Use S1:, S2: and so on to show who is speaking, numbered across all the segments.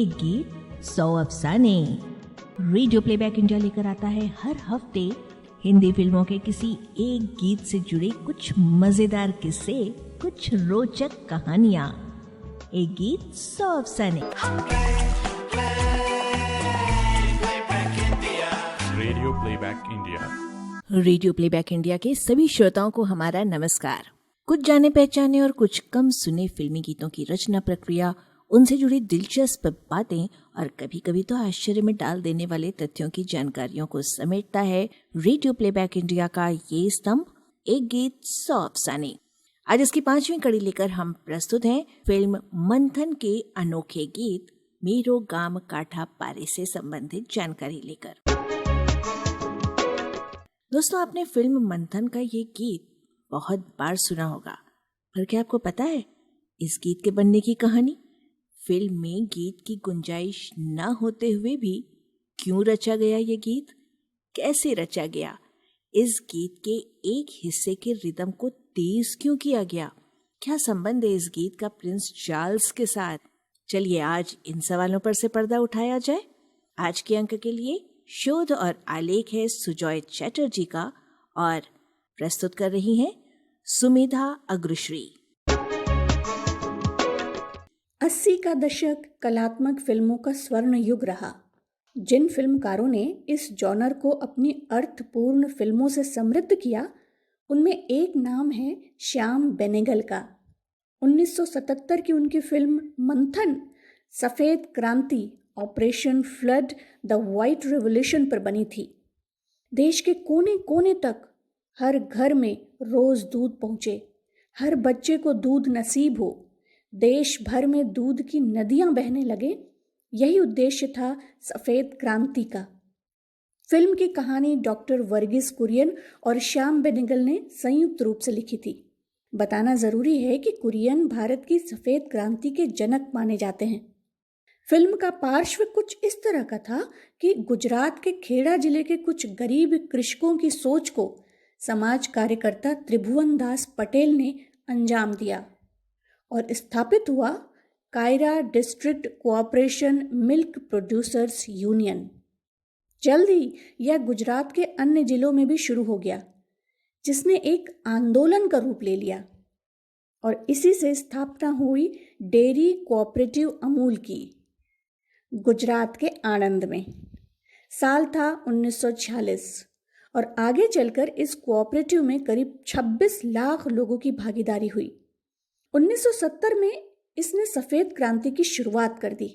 S1: एक गीत 100 अफसाने। रेडियो प्लेबैक इंडिया लेकर आता है हर हफ्ते हिंदी फिल्मों के किसी एक गीत से जुड़े कुछ मजेदार किस्से, कुछ रोचक कहानियां। एक गीत 100 अफसाने।
S2: Radio playback India.
S1: Radio playback India के सभी श्रोताओं को हमारा नमस्कार। कुछ जाने पहचाने और कुछ कम सुने फिल्मी गीतों की रचना प्रक्रिया, उनसे जुड़ी दिलचस्प बातें और कभी कभी तो आश्चर्य में डाल देने वाले तथ्यों की जानकारियों को समेटता है रेडियो प्लेबैक इंडिया का ये स्तंभ, एक गीत 100 अफसाने। आज इसकी 5वीं कड़ी लेकर हम प्रस्तुत हैं फिल्म मंथन के अनोखे गीत मेरो गाम काठा पारे से संबंधित जानकारी लेकर। दोस्तों, आपने फिल्म मंथन का ये गीत बहुत बार सुना होगा, पर क्या आपको पता है इस गीत के बनने की कहानी? फिल्म में गीत की गुंजाइश न होते हुए भी क्यों रचा गया ये गीत, कैसे रचा गया, इस गीत के एक हिस्से के रिदम को तेज क्यों किया गया, क्या संबंध है इस गीत का प्रिंस चार्ल्स के साथ? चलिए आज इन सवालों पर से पर्दा उठाया जाए। आज के अंक के लिए शोध और आलेख है सुजॉय चैटर्जी का और प्रस्तुत कर रही हैं सुमेधा अग्रश्री।
S3: 80 का दशक कलात्मक फिल्मों का स्वर्ण युग रहा। जिन फिल्मकारों ने इस जॉनर को अपनी अर्थपूर्ण फिल्मों से समृद्ध किया, उनमें एक नाम है श्याम बेनेगल का। 1977 की उनकी फिल्म मंथन सफेद क्रांति operation flood the white revolution पर बनी थी। देश के कोने कोने तक हर घर में रोज दूध पहुंचे, हर बच्चे को दूध नसीब हो, देश भर में दूध की नदियां बहने लगे, यही उद्देश्य था सफेद क्रांति का। फिल्म की कहानी डॉक्टर वर्गीस कुरियन और श्याम बेनेगल ने संयुक्त रूप से लिखी थी। बताना जरूरी है कि कुरियन भारत की सफेद क्रांति के जनक माने जाते हैं। फिल्म का पार्श्व कुछ इस तरह का था कि गुजरात के खेड़ा जिले के कुछ गरीब कृषकों की सोच को समाज कार्यकर्ता त्रिभुवन दास पटेल ने अंजाम दिया और स्थापित हुआ Kaira district cooperation milk producers union. जल्द ही यह गुजरात के अन्य जिलों में भी शुरू हो गया, जिसने एक आंदोलन का रूप ले लिया और इसी से स्थापना हुई डेयरी कोऑपरेटिव अमूल की, गुजरात के आणंद में। साल था 1946 और आगे चलकर इस कोऑपरेटिव में करीब 26 लाख लोगों की भागीदारी हुई। 1970 में इसने सफेद क्रांति की शुरुआत कर दी,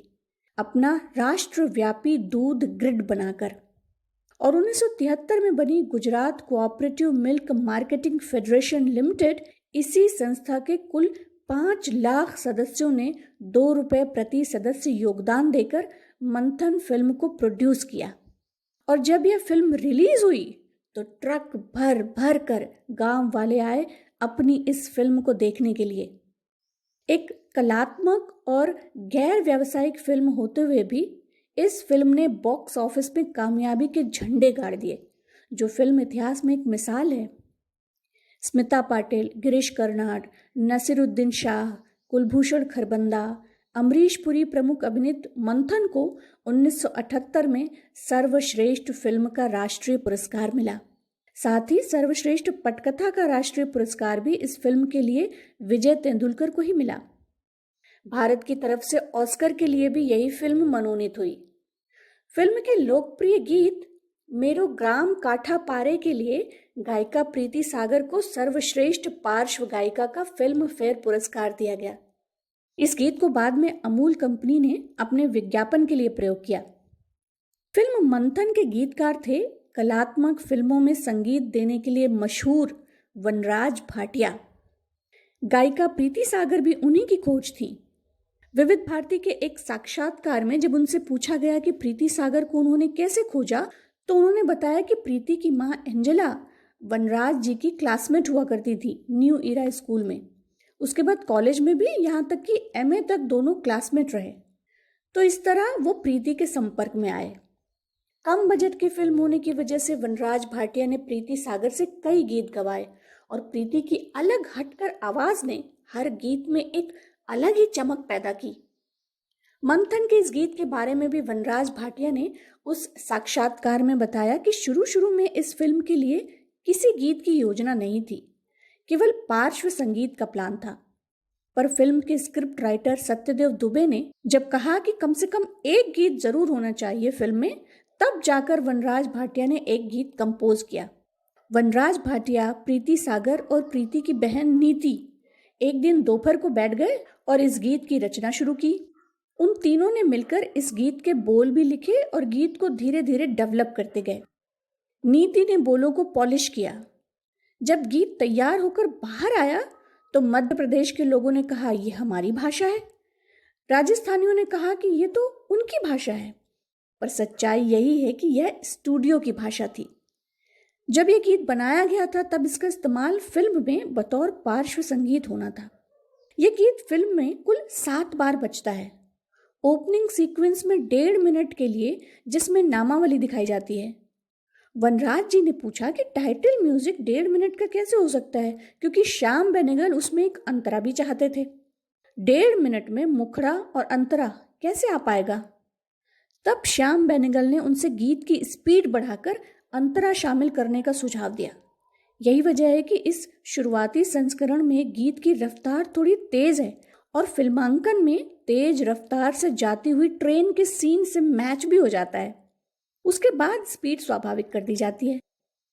S3: अपना राष्ट्रव्यापी दूध ग्रिड बनाकर, और 1973 में बनी Gujarat cooperative milk marketing federation limited. इसी संस्था के कुल 5 लाख सदस्यों ने 2 रुपए प्रति सदस्य योगदान देकर मंथन फिल्म को प्रोड्यूस किया। और जब यह फिल्म रिलीज हुई तो ट्रक भर भर कर गांव वाले आए अपनी इस फिल्म को देखने के लिए। एक कलात्मक और गैर व्यावसायिक फिल्म होते हुए भी इस फिल्म ने बॉक्स ऑफिस में कामयाबी के झंडे गाड़ दिए, जो फिल्म इतिहास में एक मिसाल है। स्मिता पाटिल, गिरीश कर्नाड, नसीरुद्दीन शाह, कुलभूषण खरबंदा, अमरीश पुरी प्रमुख अभिनीत मंथन को 1978 में सर्वश्रेष्ठ फिल्म का राष्ट्रीय पुरस्कार मिला। साथ ही सर्वश्रेष्ठ पटकथा का राष्ट्रीय पुरस्कार भी इस फिल्म के लिए विजय तेंदुलकर को ही मिला। भारत की तरफ से ऑस्कर के लिए भी यही फिल्म मनोनीत हुई। फिल्म के लोकप्रिय गीत मेरो ग्राम काठा पारे के लिए गायिका प्रीति सागर को सर्वश्रेष्ठ पार्श्व गायिका का फिल्म फेयर पुरस्कार दिया गया। इस गीत को बाद में अमूल कंपनी ने अपने विज्ञापन के लिए प्रयोग किया। फिल्म मंथन के गीतकार थे कलात्मक फिल्मों में संगीत देने के लिए मशहूर वनराज भाटिया। गायिका प्रीति सागर भी उन्हीं की खोज थी। विविध भारती के एक साक्षात्कार में जब उनसे पूछा गया कि प्रीति सागर को उन्होंने कैसे खोजा, तो उन्होंने बताया कि प्रीति की मां एंजेला वनराज जी की क्लासमेट हुआ करती थी न्यू इरा स्कूल में। उसके बाद कॉलेज में भी, यहाँ तक कि एमए तक दोनों क्लासमेट रहे। तो इस तरह वो प्रीति के संपर्क में आए। कम बजट की फिल्म होने की वजह से वनराज भाटिया ने प्रीति सागर से कई गीत गवाए और प्रीति की अलग हटकर आवाज ने हर गीत में एक अलग ही चमक पैदा की। मंथन के इस गीत के बारे में भी वनराज भाटिया ने उस साक्षात्कार में बताया कि शुरू शुरू में इस फिल्म के लिए किसी गीत की योजना नहीं थी, केवल पार्श्व संगीत का प्लान था। पर फिल्म के स्क्रिप्ट राइटर सत्यदेव दुबे ने जब कहा कि कम से कम एक गीत जरूर होना चाहिए फिल्म में, तब जाकर वनराज भाटिया ने एक गीत कंपोज किया। वनराज भाटिया, प्रीति सागर और प्रीति की बहन नीति एक दिन दोपहर को बैठ गए और इस गीत की रचना शुरू की। उन तीनों ने मिलकर इस गीत के बोल भी लिखे और गीत को धीरे धीरे डेवलप करते गए। नीति ने बोलों को पॉलिश किया। जब गीत तैयार होकर बाहर आया तो मध्य प्रदेश के लोगों ने कहा यह हमारी भाषा है, राजस्थानियों ने कहा कि यह तो उनकी भाषा है, पर सच्चाई यही है कि यह स्टूडियो की भाषा थी। जब यह गीत बनाया गया था तब इसका इस्तेमाल फिल्म में बतौर पार्श्व संगीत होना था। यह गीत फिल्म में कुल 7 बार बजता है। ओपनिंग सीक्वेंस में 1.5 मिनट के लिए, जिसमें नामावली दिखाई जाती है। वनराज जी ने पूछा कि टाइटल म्यूजिक 1.5 मिनट का कैसे हो सकता है, क्योंकि श्याम बेनेगल उसमें एक अंतरा भी चाहते थे। 1.5 मिनट में मुखड़ा और अंतरा कैसे आ पाएगा? तब श्याम बेनेगल ने उनसे गीत की स्पीड बढ़ाकर अंतरा शामिल करने का सुझाव दिया। यही वजह है कि इस शुरुआती संस्करण में गीत की रफ्तार थोड़ी तेज है और फिल्मांकन में तेज रफ्तार से जाती हुई ट्रेन के सीन से मैच भी हो जाता है। उसके बाद स्पीड स्वाभाविक कर दी जाती है।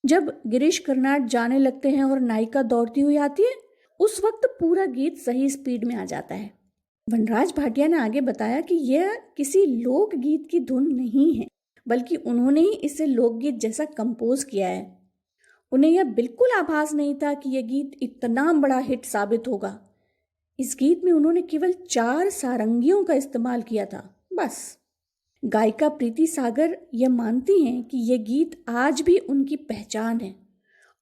S3: जब गिरीश कर्नाड जाने लगते हैं और नायिका दौड़ती हुई आती है, उस वक्त पूरा गीत सही स्पीड में आ जाता है। वनराज भाटिया ने आगे बताया कि यह किसी लोकगीत की धुन नहीं है, बल्कि उन्होंने ही इसे लोकगीत जैसा कंपोज किया है। उन्हें यह बिल्कुल आभास नहीं था कि यह गीत इतना बड़ा हिट साबित होगा। इस गीत में उन्होंने केवल 4 सारंगियों का इस्तेमाल किया था, बस। गायिका प्रीति सागर यह मानती हैं कि यह गीत आज भी उनकी पहचान है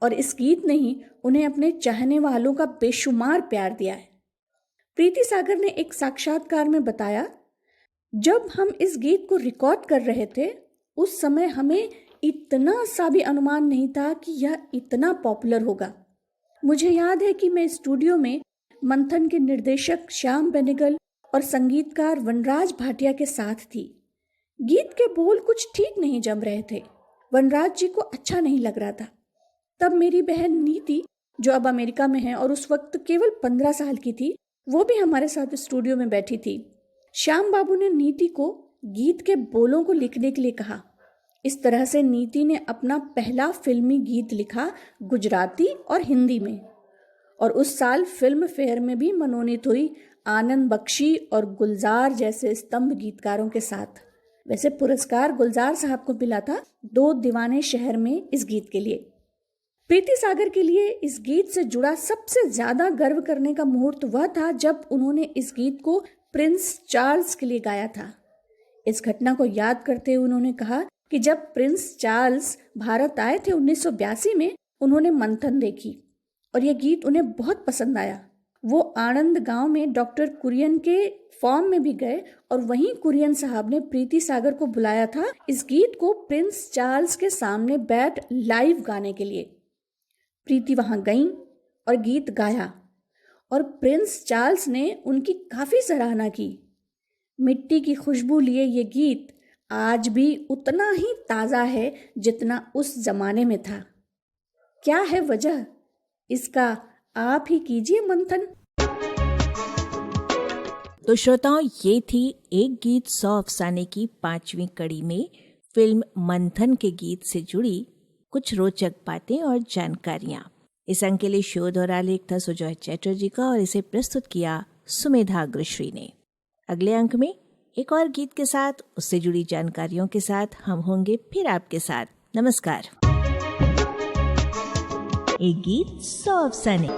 S3: और इस गीत ने ही उन्हें अपने चाहने वालों का बेशुमार प्यार दिया है। प्रीति सागर ने एक साक्षात्कार में बताया, जब हम इस गीत को रिकॉर्ड कर रहे थे उस समय हमें इतना सा भी अनुमान नहीं था कि यह इतना पॉपुलर होगा। मुझे याद है कि मैं स्टूडियो में मंथन के निर्देशक श्याम बेनेगल और संगीतकार वनराज भाटिया के साथ थी। गीत के बोल कुछ ठीक नहीं जम रहे थे। वनराज जी को अच्छा नहीं लग रहा था। तब मेरी बहन नीति, जो अब अमेरिका में है और उस वक्त केवल 15 साल की थी, वो भी हमारे साथ स्टूडियो में बैठी थी। श्याम बाबू ने नीति को गीत के बोलों को लिखने के लिए कहा। इस तरह से नीति ने अपना पहला फिल्मी गीत लिखा गुजराती और हिंदी में, और उस साल फिल्म फेयर में भी मनोनीत हुई आनंद बख्शी और गुलजार जैसे स्तंभ गीतकारों के साथ। वैसे पुरस्कार गुलजार साहब को मिला था 2 दीवाने शहर में इस गीत के लिए। प्रीति सागर के लिए इस गीत से जुड़ा सबसे ज्यादा गर्व करने का मुहूर्त वह था जब उन्होंने इस गीत को प्रिंस चार्ल्स के लिए गाया था। इस घटना को याद करते हुए उन्होंने कहा कि जब प्रिंस चार्ल्स भारत आए थे 1982 में, उन्होंने मंथन देखी और यह गीत उन्हें बहुत पसंद आया। वो आनंद गांव में डॉक्टर कुरियन के फॉर्म में भी गए और वहीं कुरियन साहब ने प्रीति सागर को बुलाया था इस गीत को प्रिंस चार्ल्स के सामने बैठ लाइव गाने के लिए। प्रीति वहां गईं और गीत गाया और प्रिंस चार्ल्स ने उनकी काफी सराहना की। मिट्टी की खुशबू लिए ये गीत आज भी उतना ही ताजा है जितना उस जमाने में था। क्या है वजह इसका, आप ही कीजिए मंथन।
S1: तो श्रोताओं, ये थी एक गीत 100 अफसाने की 5वीं कड़ी में फिल्म मंथन के गीत से जुड़ी कुछ रोचक बातें और जानकारियां। इस अंक के लिए शोध और आलेख था सुजॉय चैटर्जी का और इसे प्रस्तुत किया सुमेधा अग्रश्री ने। अगले अंक में एक और गीत के साथ, उससे जुड़ी जानकारियों के साथ हम होंगे फिर आपके साथ। नमस्कार। एक गीत 100 अफसाने।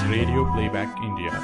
S2: Radio playback India.